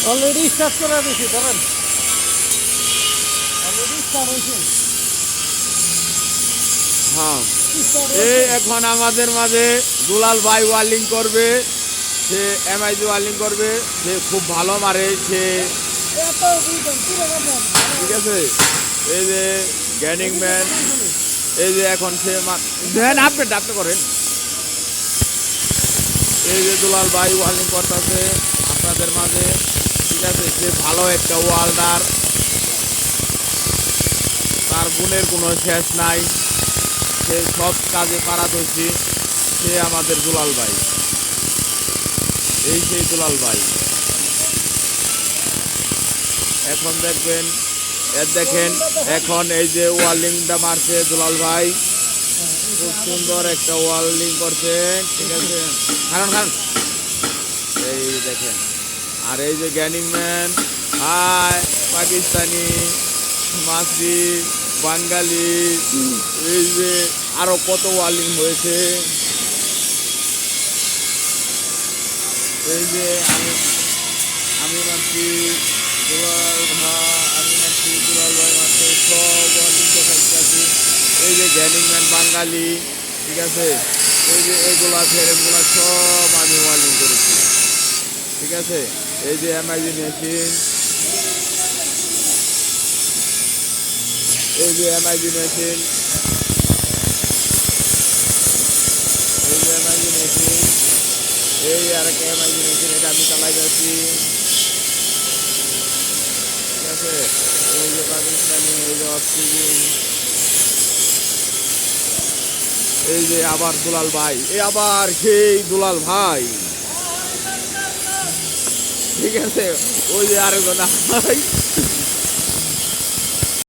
Already start করে দিয়েছি, ধরেন অলরেডি স্টার্ট হয়েছে। হ্যাঁ, এই এখন আমাদের মাঝে দুলাল ভাই ওয়ার্লিং করবে, সে এমআইজি ওয়ার্লিং করবে, সে খুব ভালো মারে সে, ঠিক আছে। এই যে গ্যানিং ম্যান, এই যে এখন সে দেন আপনি ডাকতে করেন, এই যে দুলাল ভাই ওয়ার্লিং করতেছে আপনাদের মাঝে, ঠিক আছে। সে ভালো একটা ওয়ার্ল্ডার, তার গুণের কোনো শেষ নাই, সে সব কাজে পারদর্শী, সে আমাদের দুলাল ভাই, এই সেই দুলাল ভাই। এখন দেখবেন দেখেন এখন এই যে ওয়ার্লিংটা মারছে দুলাল ভাই, খুব সুন্দর একটা ওয়ার্লিং করছে, ঠিক আছে। কারণ এই দেখেন, আর এই যে গ্যানিং ম্যান, হাই পাকিস্তানি, মাসি, বাঙালি, এই যে আরো কত ওয়ার্লিং হয়েছে। এই যে আমি মারছি দুলাল ভাই, আমি মারছি দুলাল ভাই মারছে, সব ওয়ার্লিং দেখাচ্ছি। এই যে গ্যানিং ম্যান বাঙালি, ঠিক আছে। এই যে এগুলা ফেরেমগুলা সব আমি ওয়ার্লিং করেছি, ঠিক আছে। এই যে এমআইজি মেশিন, এই যে এমআইজি মেশিন, এই যে এমআইজি মেশিন, এই আর একটা এমআইজি মেশিন, এটা আমি চালাই যাচ্ছি, ঠিক আছে। এই যে পাকিস্তানি, এই যে অক্সিজেন, এই যে আবার দুলাল ভাই, এই আবার সেই দুলাল ভাই, ঠিক আছে। ওই যে আরেকজন ভাই,